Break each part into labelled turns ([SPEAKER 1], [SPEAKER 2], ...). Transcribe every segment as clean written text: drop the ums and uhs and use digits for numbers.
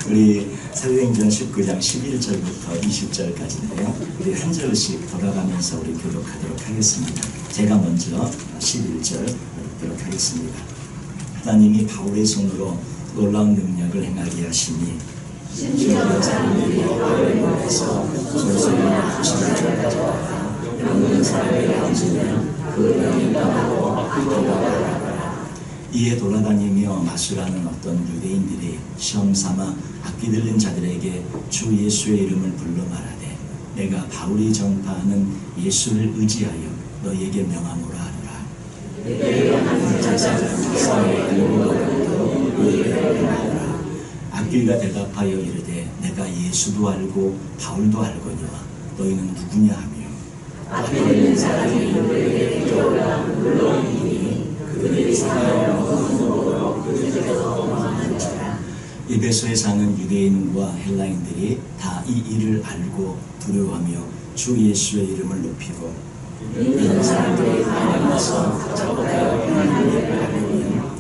[SPEAKER 1] 우리 사도행전 19장 11절부터 20절까지인데요. 우리 한 절씩 돌아가면서 우리 교독하도록 하겠습니다. 제가 먼저 11절 읽도록 하겠습니다. 하나님이 바울의 손으로 놀라운 능력을 행하게 하시니 심지어 자기들이 바울의 몸에서 손소리나 부시를 가져다가 병든 사람에게 얹으면 그 병이 떠나고 악기가 나가라. 이에 돌아다니며 마술하는 어떤 유대인들이 시험삼아 악기 들린 자들에게 주 예수의 이름을 불러 말하되 내가 바울이 전파하는 예수를 의지하여 너희에게 명함으로 하노라. 악기가 대답하여 이르되 내가 예수도 알고 바울도 알거니와 너희는 누구냐 하며 악기 들린 사람이 그들에게 뛰어오라 물론이니 그들이 사하여 원수로 그들에게서 도망하는 자라. 에베소에 사는 유대인과 헬라인들이 다 이 일을 알고 두려워하며 주 예수의 이름을 높이고 이런 사람들이 하나님께서 작업하여 행하는 일을 알으면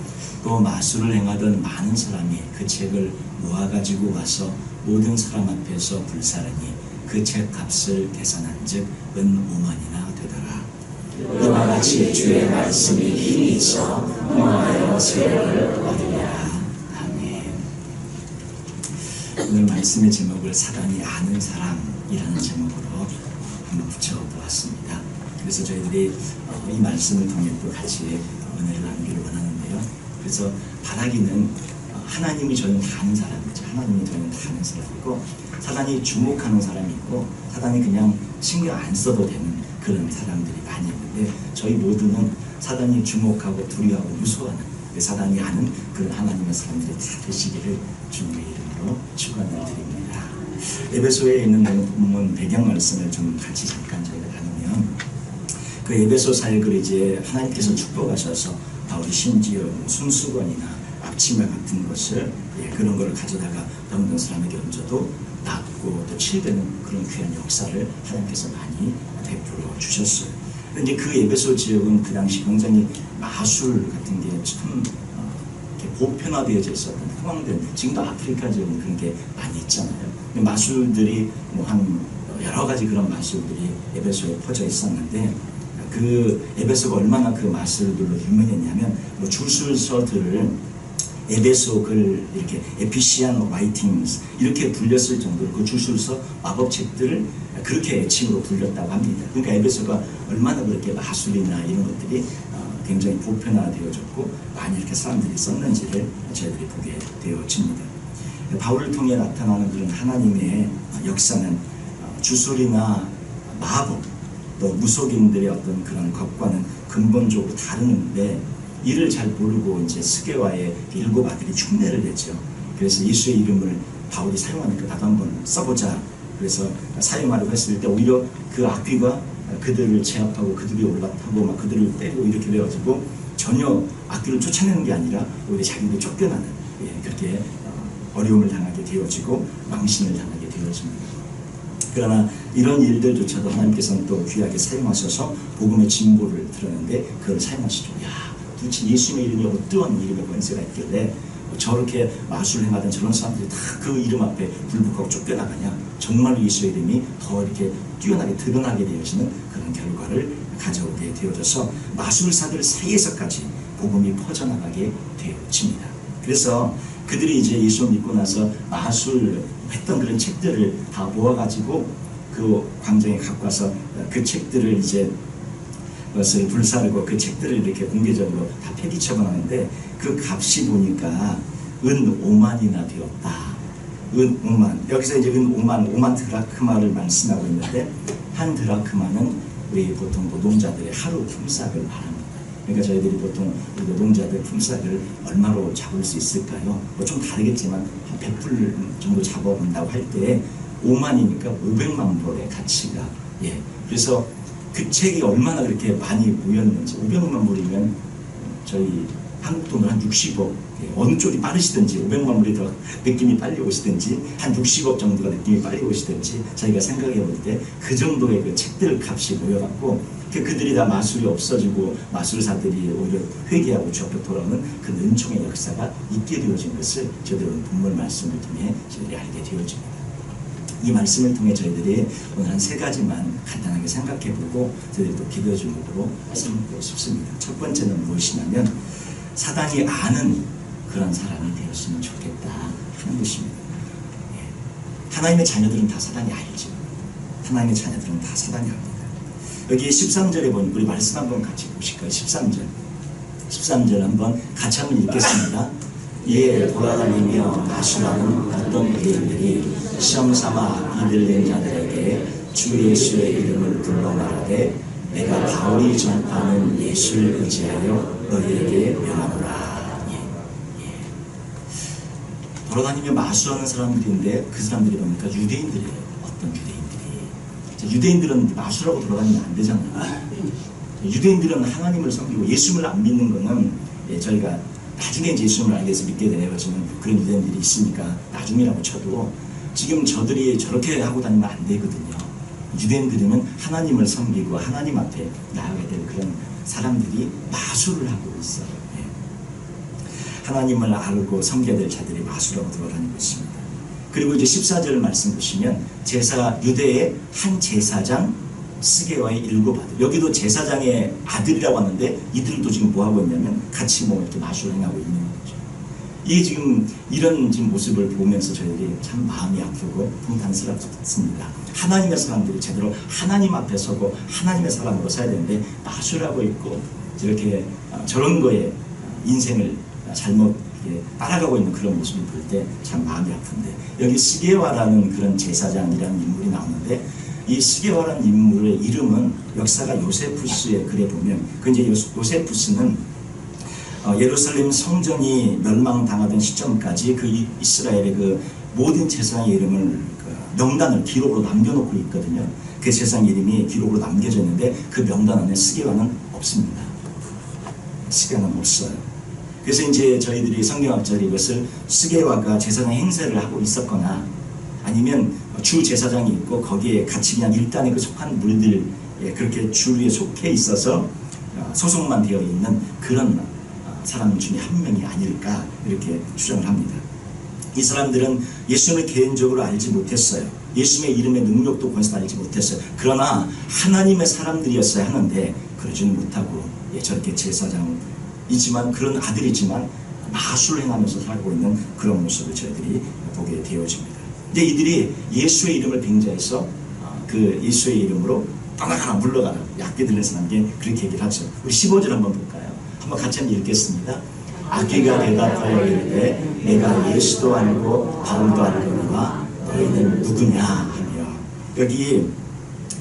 [SPEAKER 1] 또 마술을 행하던 많은 사람이 그 책을 모아가지고 와서 모든 사람 앞에서 불사르니 그 책 값을 계산한즉 은 5만이나 되더라. 이와 같이 주의 말씀이 힘이 있어 흥하여 세력을 얻으리라. 아멘. 오늘 말씀의 제목을 사단이 아는 사람이라는 제목으로 한번 붙여보았습니다. 그래서 저희들이 이 말씀을 통해 또 같이 은혜를 나누기를 원하는데요. 그래서 바라기는 하나님이 저는 다 아는 사람이죠. 하나님이 저는 다 아는 사람이고 사단이 주목하는 사람이 있고 사단이 그냥 신경 안 써도 되는 그런 사람들이 많이 있는데 저희 모두는 사단이 주목하고 두려워하고 무서워하는 사단이 아는 그런 하나님의 사람들이 다 되시기를 주님의 이름으로 축원을 드립니다. 에베소에 있는 본문 배경 말씀을 좀 같이 잠깐 저희가 나누면 그 에베소 사역을 이제 하나님께서 축복하셔서 바울이 심지어 손수건이나 앞치마 같은 것을 그런 걸 가져다가 병든 사람에게 얹어도 낫고 또 치유되는 그런 귀한 역사를 하나님께서 많이 베풀어 주셨어요. 그런데 그 에베소 지역은 그 당시 굉장히 마술 같은 게 참 보편화되어져 있었던 흥황된 지금도 아프리카 지역은 그런 게 많이 있잖아요. 마술들이 뭐 한 여러 가지 그런 마술들이 에베소에 퍼져 있었는데 그 에베소가 얼마나 그 마술들로 유명했냐면 뭐 주술서들을 에베소 글 이렇게 에피시안 라이팅스 이렇게 불렸을 정도로 그 주술서 마법책들을 그렇게 애칭으로 불렸다고 합니다. 그러니까 에베소가 얼마나 그렇게 마술이나 이런 것들이 굉장히 보편화되어졌고 많이 이렇게 사람들이 썼는지를 저희들이 보게 되어집니다. 바울을 통해 나타나는 그런 하나님의 역사는 주술이나 마법 또 무속인들의 어떤 그런 것과는 근본적으로 다르는데 이를 잘 모르고 이제 스게와의 7 아들이 흉내를 냈죠. 그래서 예수의 이름을 바울이 사용하니까 나도 한번 써보자. 그래서 사용하려고 했을 때 오히려 그 악귀가 그들을 제압하고 그들이 올라타고 막 그들을 때리고 이렇게 돼가지고 전혀 악귀를 쫓아내는 게 아니라 오히려 자기들이 쫓겨나는 그렇게 어려움을 당하게 되어지고 망신을 당하게 되어집니다. 그러나 이런 일들조차도 하나님께서는 또 귀하게 사용하셔서 복음의 진보를 드렸는데 그걸 사용하시죠. 야, 도대체 예수님의 이름이 어떠한 이름의 권세가 있길래 저렇게 마술을 행하던 저런 사람들이 다 그 이름 앞에 불복하고 쫓겨나가냐. 정말 예수의 이름이 더 이렇게 뛰어나게 드러나게 되어지는 그런 결과를 가져오게 되어져서 마술사들 사이에서까지 복음이 퍼져나가게 되어집니다. 그래서 그들이 이제 예수를 믿고 나서 마술했던 그런 책들을 다 모아가지고 그 광장에 갖고 와서 그 책들을 이제 그것을 불사르고 그 책들을 이렇게 공개적으로 다 폐기처분하는데 그 값이 보니까 은 5만이나 되었다. 은 5만. 여기서 이제 은 5만 드라크마를 말씀하고 있는데 한 드라크마는 우리 보통 노동자들의 하루 품삯을 말합니다. 그러니까 저희들이 보통 노동자들 품삯을 얼마로 잡을 수 있을까요? 뭐 좀 다르겠지만 한 100불 정도 잡아본다고 할 때 5만이니까 500만 불의 가치가 그래서 그 책이 얼마나 그렇게 많이 모였는지 500만 불이면 저희 한국 돈으로 한 60억 어느 쪽이 빠르시든지 500만 불이 더 느낌이 빨리 오시든지 한 60억 정도가 느낌이 빨리 오시든지 저희가 생각해 볼 때 그 정도의 그 책들 값이 모여갖고 그들이 다 마술이 없어지고 마술사들이 오히려 회개하고 주 앞에 돌아오는 그 은총의 역사가 있게 되어진 것을 저희들은 본문 말씀을 통해 저희들이 알게 되어집니다. 이 말씀을 통해 저희들이 오늘 한 3가지만 간단하게 생각해보고 저희들이 또 기도 제목으로 말씀드리고 싶습니다. 첫 번째는 무엇이냐면 사단이 아는 그런 사람이 되었으면 좋겠다 하는 것입니다. 하나님의 자녀들은 다 사단이 알죠. 하나님의 자녀들은 다 사단이 압니다. 여기 13절에 보니까 우리 말씀 한번 같이 보실까요? 13절 한번 같이 한번 읽겠습니다. 예, 돌아다니며 마술하는 어떤 유대인들이 시험삼아 이들린 자들에게 주 예수의 이름을 불러 말하되 내가 바울이 전파하는 예수를 의지하여 너희에게 명하노라. 돌아다니며 마술하는 사람들인데 그 사람들이 보니까 유대인들이에요. 어떤 유대인들이. 유대인들은 마술하고 돌아다니면 안 되잖아요. 유대인들은 하나님을 섬기고 예수를 안 믿는 거는 저희가 나중에 예수님을 알게 돼서 믿게 되네요. 그렇지만 그런 유대인들이 있으니까 나중이라고 쳐도 지금 저들이 저렇게 하고 다니면 안 되거든요. 유대인들이면 하나님을 섬기고 하나님 앞에 나아가야 될 그런 사람들이 마술을 하고 있어요. 하나님을 알고 섬겨야 될 자들이 마술하고 돌아다니고 있습니다. 그리고 이제 14절 말씀 보시면 유대의 한 제사장 스게와의 7 아들, 여기도 제사장의 아들이라고 하는데 이들도 지금 뭐 하고 있냐면 같이 뭐 이렇게 마술을 행하고 있는 거죠. 이게 지금 이런 지금 모습을 보면서 저희들이 참 마음이 아프고 통탄스럽습니다. 하나님의 사람들이 제대로 하나님 앞에 서고 하나님의 사람으로 서야 되는데 마술하고 있고 이렇게 저런 거에 인생을 잘못 따라가고 있는 그런 모습을 볼 때 참 마음이 아픈데, 여기 스게와라는 그런 제사장이라는 인물이 나오는데 이 스게와라는 인물의 이름은 역사가 요세푸스의 글에 보면 그 이제 요세푸스는 예루살렘 성전이 멸망당하던 시점까지 그 이스라엘의 그 모든 제사장의 이름을 명단을 기록으로 남겨놓고 있거든요. 그 제사장 이름이 기록으로 남겨져 있는데 그 명단 안에 스게와는 없습니다. 스게와는 없어요. 그래서 이제 저희들이 성경학자들이 이것을 스게와가 제사장 행세를 하고 있었거나 아니면 주 제사장이 있고 거기에 같이 그냥 일단에 그 속한 물들 그렇게 주에 속해 있어서 소속만 되어 있는 그런 사람 중에 한 명이 아닐까 이렇게 추정을 합니다. 이 사람들은 예수님을 개인적으로 알지 못했어요. 예수님의 이름의 능력도 권세도 알지 못했어요. 그러나 하나님의 사람들이었어야 하는데 그러지는 못하고 저렇게 제사장이지만 그런 아들이지만 마술을 행하면서 살고 있는 그런 모습을 저희들이 보게 되어집니다. 근데 이들이 예수의 이름을 빙자해서 그 예수의 이름으로 떠나가라 물러가라 약게 들린 사람에게 그렇게 얘기를 하죠. 우리 15절 한번 볼까요? 한번 같이 한번 읽겠습니다. 악귀가 대답하여 이르되 내가 예수도 알고 바울도 알거니와 너희는 누구냐 하며, 여기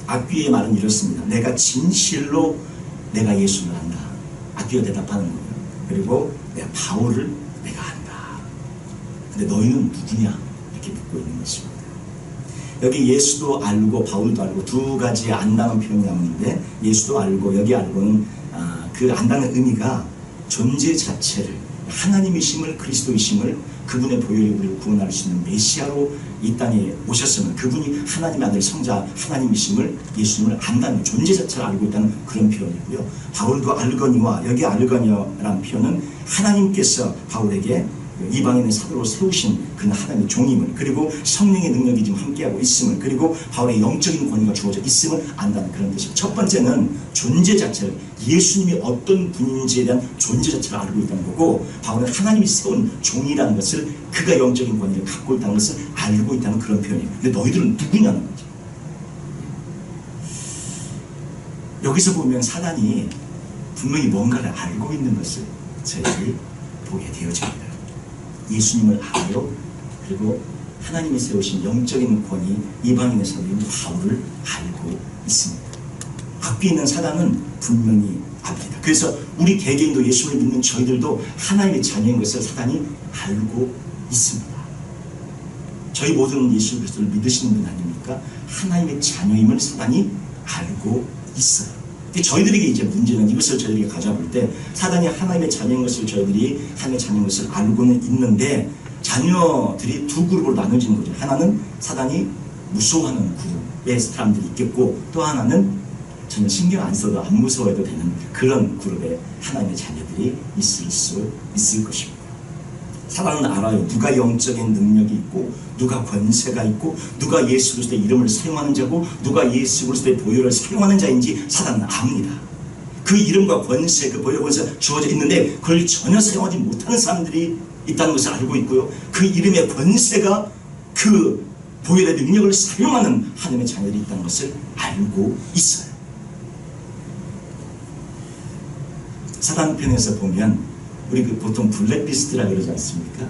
[SPEAKER 1] 악귀의 말은 이렇습니다. 내가 진실로 내가 예수를 안다. 악귀가 대답하는 거예요. 그리고 내가 바울을 내가 안다. 근데 너희는 누구냐 이렇게 묻고 있는 것입니다. 여기 예수도 알고 바울도 알고 두 가지 안다는 표현이 나오는데, 예수도 알고 여기 알고는 그 안다는 의미가 존재 자체를 하나님이심을 그리스도이심을 그분의 보혈이 우리를 구원할 수 있는 메시아로 이 땅에 오셨으면 그분이 하나님의 아들 성자 하나님이심을 예수님을 안다는 존재 자체를 알고 있다는 그런 표현이고요. 바울도 알거니와 여기 알거니라는 표현은 하나님께서 바울에게 이방인의 사도로 세우신 그 하나님의 종임을, 그리고 성령의 능력이 지금 함께하고 있음을, 그리고 바울의 영적인 권위가 주어져 있음을 안다는 그런 뜻입니다. 첫 번째는 존재 자체를, 예수님이 어떤 분인지에 대한 존재 자체를 알고 있다는 거고, 바울은 하나님이 세운 종이라는 것을, 그가 영적인 권위를 갖고 있다는 것을 알고 있다는 그런 표현이에요. 근데 너희들은 누구냐는 거죠. 여기서 보면 사단이 분명히 뭔가를 알고 있는 것을 저희들이 보게 되어집니다. 예수님을 알아요. 그리고 하나님이 세우신 영적인 권위, 이방인의 사도인 바울을 알고 있습니다. 앞에 있는 사단은 분명히 압니다. 그래서 우리 개개인도 예수를 믿는 저희들도 하나님의 자녀인 것을 사단이 알고 있습니다. 저희 모두는 예수 그리스도를 믿으시는 분 아닙니까? 하나님의 자녀임을 사단이 알고 있어요. 저희들에게 이제 문제는 이것을 저희들이 가져볼 때 사단이 하나님의 자녀인 것을 저희들이 하나님의 자녀인 것을 알고는 있는데 자녀들이 두 그룹으로 나눠지는 거죠. 하나는 사단이 무서워하는 그룹의 사람들이 있겠고 또 하나는 전혀 신경 안 써도 안 무서워해도 되는 그런 그룹의 하나님의 자녀들이 있을 수 있을 것입니다. 사단은 알아요. 누가 영적인 능력이 있고 누가 권세가 있고 누가 예수 그리스도의 이름을 사용하는 자고 누가 예수 그리스도의 보혈을 사용하는 자인지 사단은 압니다. 그 이름과 권세, 그 보혈 권세가 주어져 있는데 그걸 전혀 사용하지 못하는 사람들이 있다는 것을 알고 있고요. 그 이름의 권세가 그 보혈의 능력을 사용하는 하나님의 자녀들이 있다는 것을 알고 있어요. 사단편에서 보면 우리 보통 블랙리스트라 그러지 않습니까?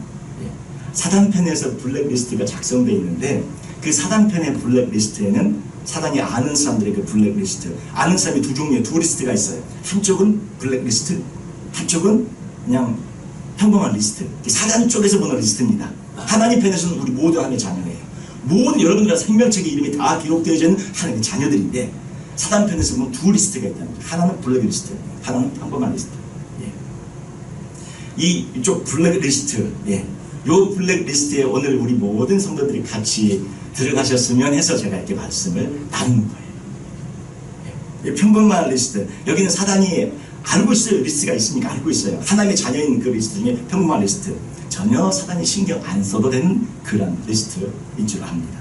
[SPEAKER 1] 사단편에서 블랙리스트가 작성되어 있는데 그 사단편의 블랙리스트에는 사단이 아는 사람들의 그 블랙리스트, 아는 사람이 두 종류의 두 리스트가 있어요. 한쪽은 블랙리스트, 한쪽은 그냥 평범한 리스트. 사단 쪽에서 보는 리스트입니다. 하나님 편에서는 우리 모두 하나님의 자녀예요. 모든 여러분들의 생명책의 이름이 다 기록되어 있는 하나님의 자녀들인데 사단 편에서 보면 두 리스트가 있다는 거죠. 하나는 블랙리스트, 하나는 평범한 리스트. 이쪽 블랙리스트, 요 블랙리스트에 오늘 우리 모든 성도들이 같이 들어가셨으면 해서 제가 이렇게 말씀을 나눈 거예요. 평범한 리스트, 여기는 사단이 알고 있어요. 리스트가 있으니까 알고 있어요. 하나님의 자녀인 그 리스트 중에 평범한 리스트, 전혀 사단이 신경 안 써도 되는 그런 리스트인 줄 압니다.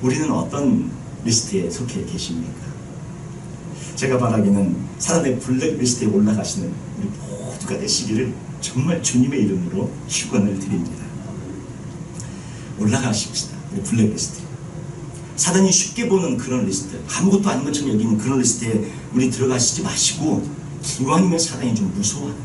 [SPEAKER 1] 우리는 어떤 리스트에 속해 계십니까? 제가 바라기는 사단의 블랙리스트에 올라가시는 우리 모두가 되시기를 정말 주님의 이름으로 축원을 드립니다. 올라가십시다. 우리 블랙리스트. 사단이 쉽게 보는 그런 리스트, 아무것도 아닌 것처럼 여기는 그런 리스트에 우리 들어가시지 마시고 기왕이면 사단이 좀 무서워하는,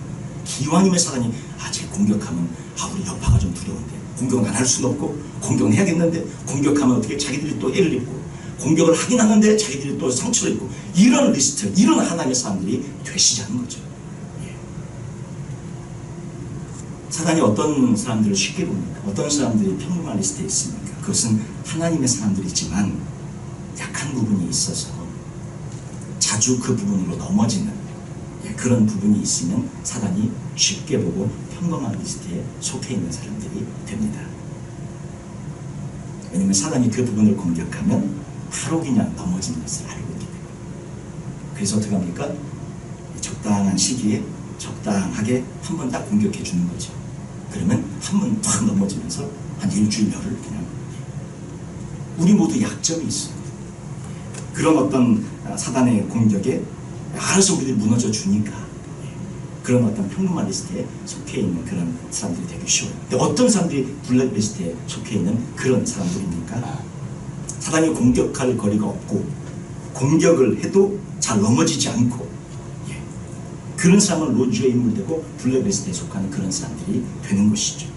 [SPEAKER 1] 기왕이면 사단이 쟤 공격하면 우리 여파가 좀 두려운데 공격은 안 할 수는 없고 공격은 해야겠는데 공격하면 어떻게 자기들이 또 애를 입고 공격을 하긴 하는데 자기들이 또 상처를 입고 이런 리스트, 이런 하나님의 사람들이 되시자는 거죠. 사단이 어떤 사람들을 쉽게 봅니까? 어떤 사람들이 평범한 리스트에 있습니까? 그것은 하나님의 사람들이지만 약한 부분이 있어서 자주 그 부분으로 넘어지는 그런 부분이 있으면 사단이 쉽게 보고 평범한 리스트에 속해 있는 사람들이 됩니다. 왜냐하면 사단이 그 부분을 공격하면 바로 그냥 넘어지는 것을 알고 있기 때문에. 그래서 어떻게 합니까? 적당한 시기에 적당하게 한 번 딱 공격해 주는 거죠. 그러면 한 번 탁 넘어지면서 한 일주일 열흘 그냥 우리 모두 약점이 있어요. 그런 어떤 사단의 공격에 알아서 우리들이 무너져 주니까 그런 어떤 평범한 리스트에 속해 있는 그런 사람들이 되기 쉬워요. 근데 어떤 사람들이 블랙리스트에 속해 있는 그런 사람들입니까? 사단이 공격할 거리가 없고 공격을 해도 잘 넘어지지 않고 그런 사람은 로주의 인물되고 블랙리스트에 속하는 그런 사람들이 되는 것이죠.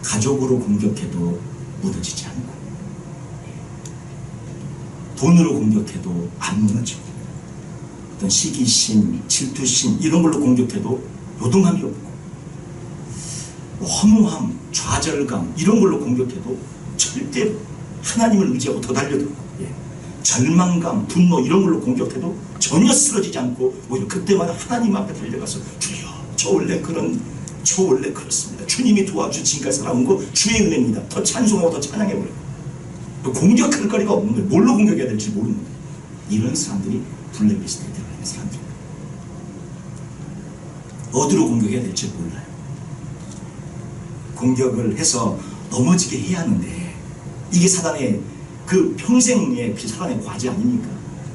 [SPEAKER 1] 가족으로 공격해도 무너지지 않고 돈으로 공격해도 안 무너지고 어떤 시기심, 질투심 이런 걸로 공격해도 요동함이 없고 허무함, 좌절감 이런 걸로 공격해도 절대 하나님을 의지하고 더 달려들고 절망감, 분노 이런 걸로 공격해도 전혀 쓰러지지 않고 오히려 그때마다 하나님 앞에 달려가서 주여 저 원래 그렇습니다. 주님이 도와주신 지금까지 살아온 거 주의 은혜입니다. 더 찬송하고 더 찬양해버려요. 공격할 거리가 없는 거예요. 뭘로 공격해야 될지 모르는 거예요. 이런 사람들이 블랙리스트에 들어가 있는 사람들입니다. 어디로 공격해야 될지 몰라요. 공격을 해서 넘어지게 해야 하는데 이게 사단의 그 평생의 그 사단의 과제 아닙니까?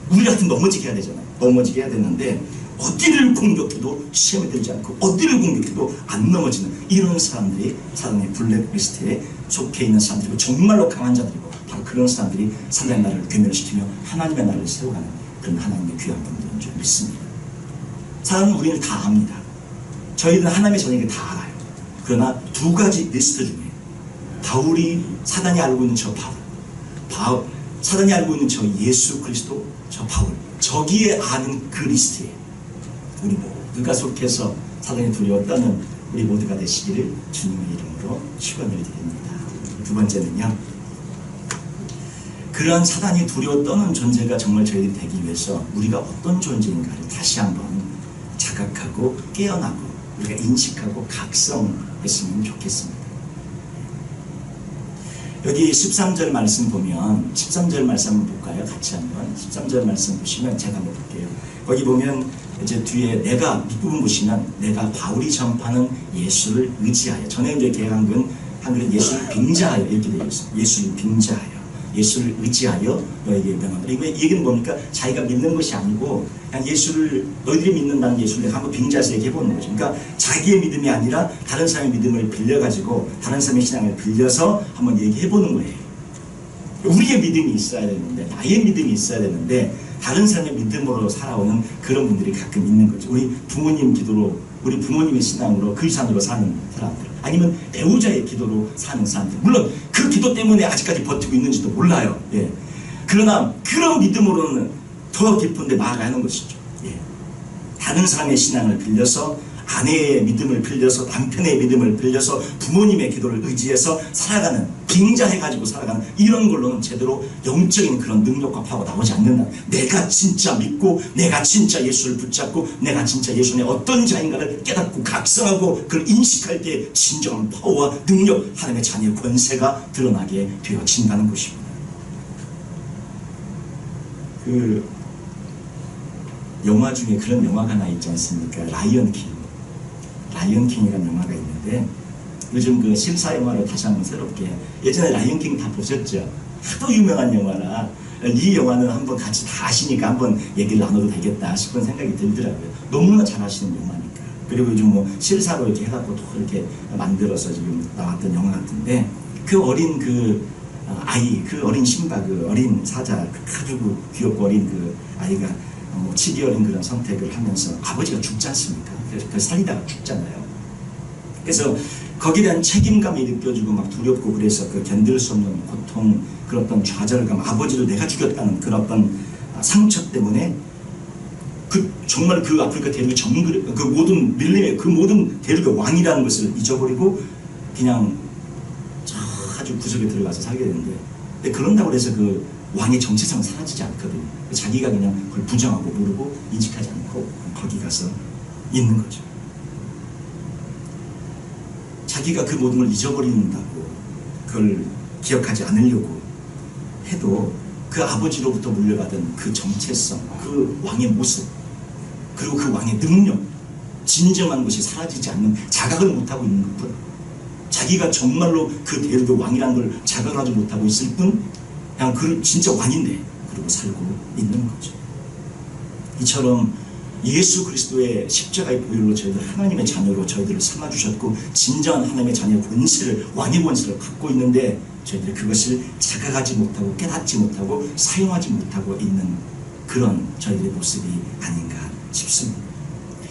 [SPEAKER 1] 우리 같은 넘어지게 해야 되잖아요. 넘어지게 해야 되는데 어디를 공격해도 시험에 들지 않고 어디를 공격해도 안 넘어지는 이런 사람들이 사단의 블랙리스트에 속해 있는 사람들이고 정말로 강한 자들이고 바로 그런 사람들이 사단의 나라를 괴멸시키며 하나님의 나라를 세워가는 그런 하나님의 귀한 분들인 줄 믿습니다. 사단은 우리를 다 압니다. 저희들은 하나님의 자녀에게 다 알아요. 그러나 두 가지 리스트 중에 바울이 사단이 알고 있는 저 바울, 사단이 알고 있는 저 예수 그리스도, 저 바울, 저기에 아는 그 리스트에 우리 모두가 속해서 사단이 두려웠다는 우리 모두가 되시기를 주님의 이름으로 축원을 드립니다. 두 번째는요, 그러한 사단이 두려워 떠는 존재가 정말 저희들이 되기 위해서 우리가 어떤 존재인가를 다시 한번 자각하고 깨어나고 우리가 인식하고 각성했으면 좋겠습니다. 여기 13절 말씀 보면 13절 말씀 한번 볼까요? 같이 한번 13절 말씀 보시면 제가 한번 볼게요. 거기 보면 이제 뒤에 내가 밑부분 보시면 내가 바울이 전파하는 예수를 의지하여, 전에 이제 개혁한글은 예수를 빙자하여 이렇게 되어 있습니다. 예수를 빙자하여, 예수를 의지하여 너에게 명함을. 이 얘기는 뭡니까? 자기가 믿는 것이 아니고 그냥 예수를, 너희들이 믿는다는 예수를 내가 한번 빙자해서 얘기해 보는 거죠. 그러니까 자기의 믿음이 아니라 다른 사람의 믿음을 빌려가지고 다른 사람의 신앙을 빌려서 한번 얘기해 보는 거예요. 우리의 믿음이 있어야 되는데, 나의 믿음이 있어야 되는데 다른 사람의 믿음으로 살아오는 그런 분들이 가끔 있는 거죠. 우리 부모님 기도로, 우리 부모님의 신앙으로 그리스도인으로 사는 사람들, 아니면 배우자의 기도로 사는 사람들, 물론 그 기도 때문에 아직까지 버티고 있는지도 몰라요. 예. 그러나 그런 믿음으로는 더 깊은데 나아가는 것이죠. 예. 다른 사람의 신앙을 빌려서, 아내의 믿음을 빌려서, 남편의 믿음을 빌려서, 부모님의 기도를 의지해서 살아가는, 빙자해가지고 살아가는 이런 걸로는 제대로 영적인 그런 능력과 파워가 나오지 않는다. 내가 진짜 믿고 내가 진짜 예수를 붙잡고 내가 진짜 예수의 어떤 자인가를 깨닫고 각성하고 그걸 인식할 때 진정한 파워와 능력, 하나님의 자녀의 권세가 드러나게 되어진다는 것입니다. 그 영화 중에 그런 영화가 하나 있지 않습니까? 라이언 킹이라는 영화가 있는데, 요즘 그 실사 영화로 다시 한번 새롭게, 예전에 라이언 킹 다 보셨죠? 하도 유명한 영화라 이 영화는 한번 같이 다 아시니까 한번 얘기를 나눠도 되겠다 싶은 생각이 들더라고요. 너무나 잘 하시는 영화니까. 그리고 요즘 뭐 실사로 이렇게 해갖고 또 이렇게 만들어서 지금 나왔던 영화 같은데, 그 어린 그 아이, 그 어린 신바, 그 어린 사자, 아주 귀엽고 어린 그 아이가 치기 어린 그런 선택을 하면서 아버지가 죽지 않습니까? 그래서 그 살리다가 죽잖아요. 그래서 거기에 대한 책임감이 느껴지고 막 두렵고, 그래서 그 견딜 수 없는 고통, 그런 어떤 좌절감, 아버지를 내가 죽였다는 그런 어떤 상처 때문에 정말 그 아프리카 대륙의 그 모든 밀림의 그 모든 대륙의 왕이라는 것을 잊어버리고 그냥 아주 구석에 들어가서 살게 되는데, 근데 그런다고 해서 그 왕의 정체성은 사라지지 않거든요. 자기가 그냥 그걸 부정하고 모르고 인식하지 않고 거기 가서 있는 거죠. 자기가 그 모든 걸 잊어버린다고, 그걸 기억하지 않으려고 해도 그 아버지로부터 물려받은 그 정체성, 그 왕의 모습, 그리고 그 왕의 능력, 진정한 것이 사라지지 않는, 자각을 못하고 있는 것뿐, 자기가 정말로 그 대륙의 왕이라는 걸 자각하지 못하고 있을 뿐, 그냥 그 진짜 왕인데 그러고 살고 있는 거죠. 이처럼 예수 그리스도의 십자가의 보혈로 저희들 하나님의 자녀로 저희들을 삼아주셨고, 진정한 하나님의 자녀의 권세를, 왕의 권세를 갖고 있는데 저희들이 그것을 자각하지 못하고 깨닫지 못하고 사용하지 못하고 있는 그런 저희들의 모습이 아닌가 싶습니다.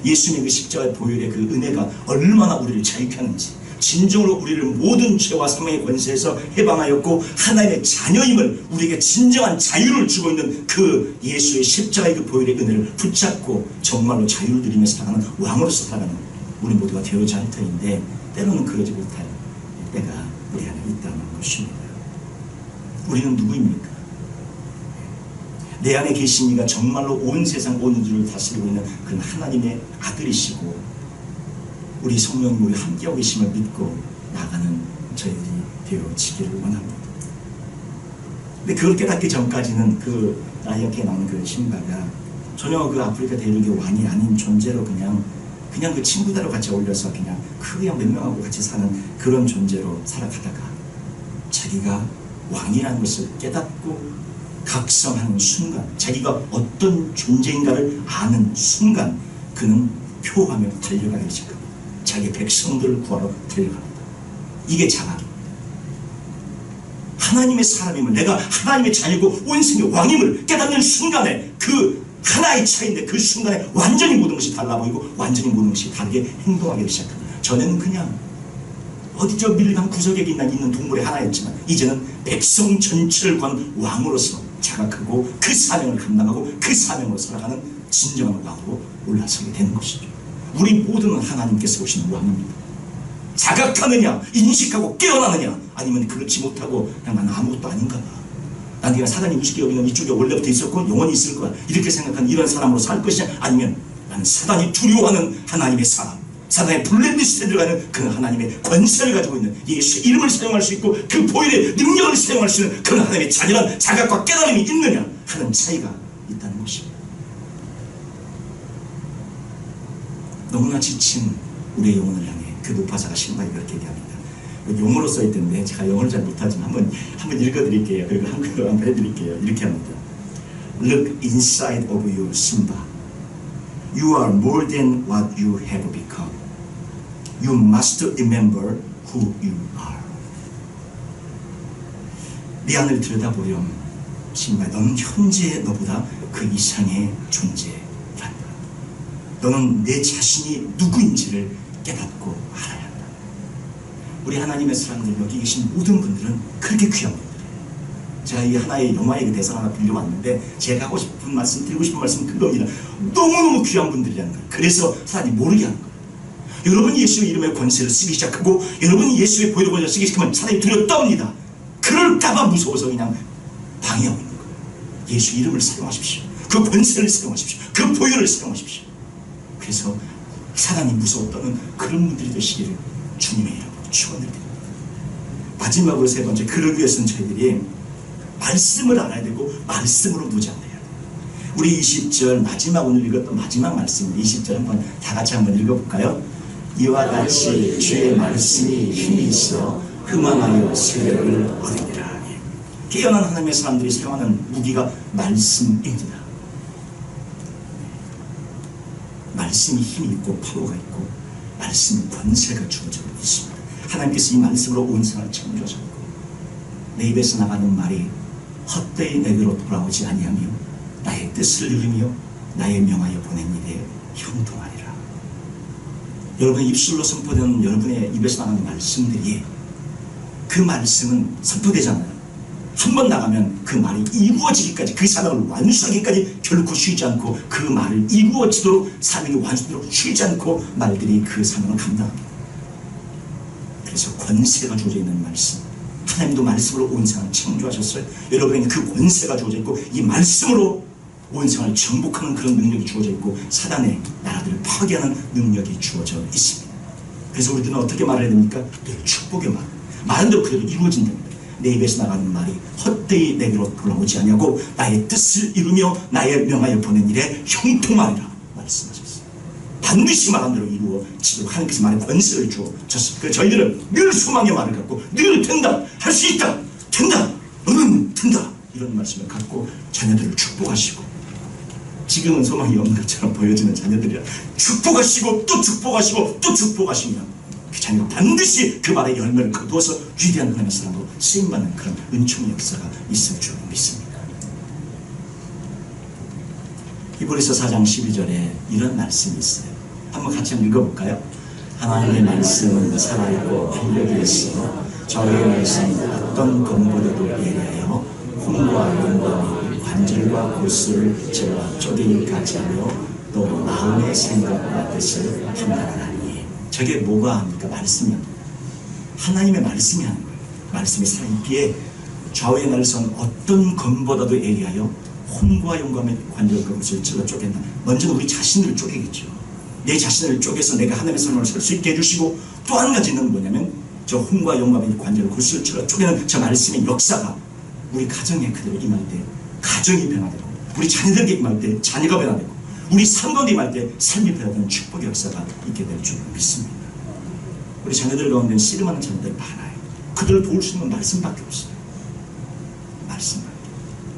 [SPEAKER 1] 예수님의 그 십자가의 보혈의 그 은혜가 얼마나 우리를 자유케 하는지, 진정으로 우리를 모든 죄와 사망의 권세에서 해방하였고 하나님의 자녀임을, 우리에게 진정한 자유를 주고 있는 그 예수의 십자가의 그 보혈의 은혜를 붙잡고 정말로 자유를 누리며 살아가는 왕으로서 살아가는 우리 모두가 되어야 할 터인데, 때로는 그러지 못할 때가 우리 안에 있다는 것입니다. 우리는 누구입니까? 내 안에 계신 이가 정말로 온 세상 온 우주를 다스리고 있는 그런 하나님의 아들이시고, 우리 성령님 우리 함께하고 계심을 믿고 나가는 저희들이 되어지기를 원합니다. 근데 그걸 깨닫기 전까지는 그 라이언 킹에 나오는 그 신바가 전혀 그 아프리카 대륙의 왕이 아닌 존재로 그냥 그 친구들하고 같이 어울려서 그냥 그냥 몇 명하고 같이 사는 그런 존재로 살아가다가 자기가 왕이라는 것을 깨닫고 각성하는 순간, 자기가 어떤 존재인가를 아는 순간, 그는 표하며 달려가기 시작합니다. 자기 백성들을 구하러 달려갑니다. 이게 자각입니다. 하나님의 사람임을, 내가 하나님의 자녀고 온 세상의 왕임을 깨닫는 순간에, 그 하나의 차이인데 그 순간에 완전히 모든 것이 달라 보이고 완전히 모든 것이 다르게 행동하기 시작합니다. 전에는 그냥 어디 저 밀림한 구석에 있는 동물의 하나였지만, 이제는 백성 전체를 구하는 왕으로서 자각하고 그 사명을 감당하고 그 사명으로 살아가는 진정한 왕으로 올라서게 되는 것이죠. 우리 모두는 하나님께서 오시는 왕입니다. 자각하느냐, 인식하고 깨어나느냐, 아니면 그렇지 못하고 그냥 나는 아무것도 아닌가 봐, 난 네가 사단이 우습게 여기는 이쪽에 원래부터 있었고 영원히 있을 거야, 이렇게 생각하는 이런 사람으로 살 것이냐, 아니면 나는 사단이 두려워하는 하나님의 사람, 사단의 블랙리스트에 들어가는 그 하나님의 권세를 가지고 있는 예수의 이름을 사용할 수 있고 그 보혈의 능력을 사용할 수 있는 그런 하나님의 잔인한 자각과 깨달음이 있느냐 하는 차이가 있다는 것입니다. 너무나 지친 우리의 영혼을 향해 그 노파자가 신방이 그렇게 얘기합니다. 영어로 써있던데 제가 영어를 잘 못하지만 한번 읽어드릴게요. 그리고 한글로 한번 해드릴게요. 이렇게 합니다. Look inside of you, Simba. You are more than what you have become. You must remember who you are. 네 안을 들여다보렴, 신바. 너는 현재 너보다 그 이상의 존재란다. 너는 내 자신이 누구인지를 깨닫고 알아야 한다. 우리 하나님의 사람들, 여기 계신 모든 분들은 그렇게 귀한 분들이에요. 제가 이 하나의 영화의 대사 하나 빌려왔는데 제가 하고 싶은 말씀, 드리고 싶은 말씀은 그겁니다. 너무너무 귀한 분들이라는 거예요. 그래서 사람이 모르게 하는 거예요. 여러분이 예수의 이름의 권세를 쓰기 시작하고 여러분이 예수의 보혈의 권세를 쓰기 시작하면 사람이 두려 떠옵니다. 그럴까봐 무서워서 그냥 방해하고 있는 거예요. 예수 이름을 사용하십시오. 그 권세를 사용하십시오. 그 보혈을 사용하십시오. 그래서 사단이 무서워 떠는 그런 분들이 되시기를 주님의 이름으로 축원드립니다. 마지막으로 세 번째, 그러기 위해서는 저희들이 말씀을 알아야 되고 말씀으로 무장해야 돼요. 우리 20절 마지막 오늘 읽었던 마지막 말씀입니다. 20절 한번 다 같이 한번 읽어볼까요? 이와 같이 주의 말씀이 힘이 있어 흠망하여 세력을 얻으리라. 깨어난 하나님의 사람들이 사용하는 무기가 말씀입니다. 말씀이 힘이 있고 파워가 있고 말씀이 권세가 주어지고 있습니다. 하나님께서 이 말씀으로 온 세상을 창조하셨고 내 입에서 나가는 말이 헛되이 내게로 돌아오지 아니하며 나의 뜻을 이루며 나의 명하여 보낸 일에 형통하리라. 여러분의 입술로 선포되는 여러분의 입에서 나가는 말씀들이, 그 말씀은 선포되잖아요. 한번 나가면 그 말이 이루어지기까지, 그 사명을 완수하기까지 결코 쉬지 않고, 그 말을 이루어지도록 사명이 완수되도록 쉬지 않고 말들이 그 사명을 감당합니다. 그래서 권세가 주어져 있는 말씀, 하나님도 말씀으로 온 세상을 창조하셨어요. 여러분에게 그 권세가 주어져 있고 이 말씀으로 온 세상을 정복하는 그런 능력이 주어져 있고 사단의 나라들을 파괴하는 능력이 주어져 있습니다. 그래서 우리들은 어떻게 말해야 됩니까? 늘 축복의 말, 말한 대로 그대로 이루어진답니다. 내 입에서 나가는 말이 헛되이 내게로 돌아오지 아니하고 나의 뜻을 이루며 나의 명하여 보낸 일에 형통하리라 말씀하셨어요. 반드시 말한 대로 이루어지도록 하나님께서 말에 권세를 주어졌습니다. 그래서 저희들은 늘 소망의 말을 갖고 늘 된다, 할 수 있다, 된다, 너는 된다, 이런 말씀을 갖고 자녀들을 축복하시고, 지금은 소망이 없는 것처럼 보여지는 자녀들이라 축복하시고 또 축복하시고 또 축복하시면 그 자녀가 반드시 그 말의 열매를 거두어서 위대한 하나님의 사람으로 쓰임받는 그런 은총의 역사가 있을 줄 믿습니다. 히브리서 4장 12절에 이런 말씀이 있어요. 한번 같이 한번 읽어볼까요? 하나님의 말씀은 살아있고 활력이 있어 저의 말씀은 어떤 검보다도 예리하여 혼과 영과 관절과 골수를 제와 쪼개기까지 하며 또 마음의 생각과 뜻을 판단하나니. 저게 뭐가 합니까? 말씀입니다. 하나님의 말씀이 하는 거예요. 말씀이 살아있기에 좌우의 날선 어떤 검보다도 예리하여 혼과 영감의 관절과 골수를 제가 쪼갠다. 먼저는 우리 자신을 쪼개겠죠. 내 자신을 쪼개서 내가 하나님의 삶을 살 수 있게 해주시고, 또 한 가지는 뭐냐면 저 혼과 영감의 관절과 골수를 제가 쪼개는 저 말씀의 역사가 우리 가정에 그대로 임할 때 가정이 변화되고, 우리 자녀들에게 임할 때 자녀가 변화되고, 우리 삶 가운데 임할 때 삶이 변화되는 축복의 역사가 있게 될 줄 믿습니다. 우리 자녀들 가운데는 씨름하는 자녀들이 많아요. 그들을 도울 수 있는 말씀밖에 없어요. 말씀밖에.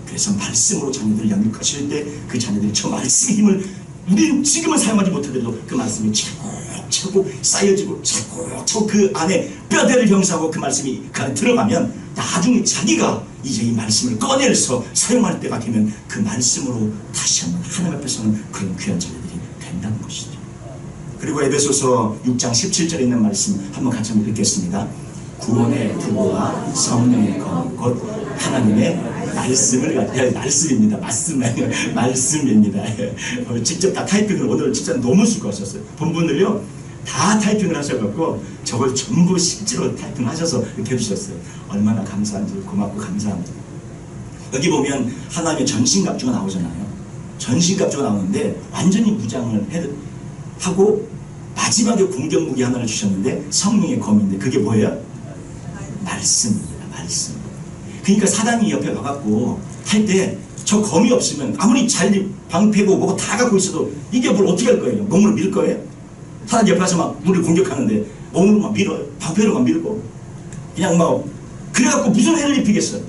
[SPEAKER 1] 그래서 말씀으로 자녀들을 양육하실 때 그 자녀들이 저 말씀의 힘을, 우리는 지금은 사용하지 못하더라도 그 말씀이 차곡차곡 쌓여지고 차곡차곡 그 안에 뼈대를 형성하고 그 말씀이 그 안에 들어가면 나중에 자기가 이제 이 말씀을 꺼내서 사용할 때가 되면 그 말씀으로 다시 한번 하나님 앞에서는 그런 귀한 자녀들이 된다는 것이죠. 그리고 에베소서 6장 17절에 있는 말씀 한번 같이 한번 읽겠습니다. 구원의 두보와 성령의 검 곧 하나님의 말씀을, 말씀입니다. 말씀입니다. 직접 다 타이핑을 오늘 진짜 너무 수고하셨어요. 본분을요 다 타이핑을 하셔갖고 저걸 전부 실제로 타이핑하셔서 이렇게 해주셨어요. 얼마나 감사한지, 고맙고 감사합니다. 여기 보면 하나님의 전신갑주가 나오잖아요. 전신갑주가 나오는데 완전히 무장을 하고 마지막에 공격 무기 하나를 주셨는데 성령의 검인데 그게 뭐예요? 말씀입니다. 말씀. 그러니까 사단이 옆에 가갖고 할 때 저 검이 없으면 아무리 잘 방패고 뭐고 다 갖고 있어도 이게 뭘 어떻게 할 거예요? 몸으로 밀 거예요? 사단 옆에 가서 막 우리를 공격하는데 몸으로 막 밀어요. 방패로 막 밀고 그냥 막 그래갖고 무슨 해를 입히겠어요?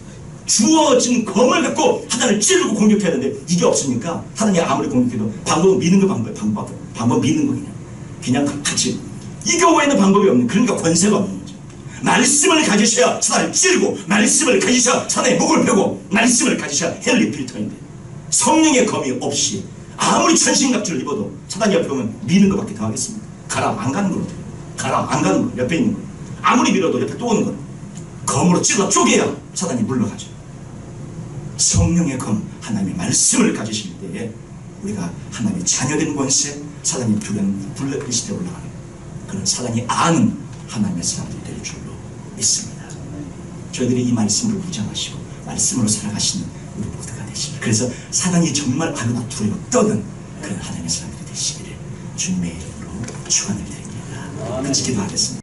[SPEAKER 1] 주어진 검을 갖고 하나를 찌르고 공격해야 되는데 이게 없으니까 하나님이 아무리 공격해도 방법은 미는 거 방법 미는 거 그냥 같이 이겨오는 방법이 없는 그러니까 권세가 없는 거죠. 말씀을 가지셔야 사단을 찌르고 말씀을 가지셔야 사단의 목을 펴고 말씀을 가지셔야 해를 입힐 터인데 성령의 검이 없이 아무리 천신갑주를 입어도 사단 옆에 오면 미는 것밖에 더 하겠습니까? 가라 안 가는 걸로 가라 안 가는 거 옆에 있는 거 아무리 밀어도 옆에 또 오는 거 검으로 찔러 쪼개야 사단이 물러가죠. 성령의 검 하나님의 말씀을 가지실 때에 우리가 하나님의 자녀된 권세 사단이 블랙리스트에 올라가는 그런 사단이 아는 하나님의 사람들이 될 줄로 믿습니다. 저희들이 이 말씀으로 무장하시고 말씀으로 살아가시는 우리 모두가 되시길 그래서 사단이 정말 아르고 두려워 떠는 그런 하나님의 사람들이 되시기를 주님의 이름으로 축원을 드립니다. 같이 기도하겠습니다.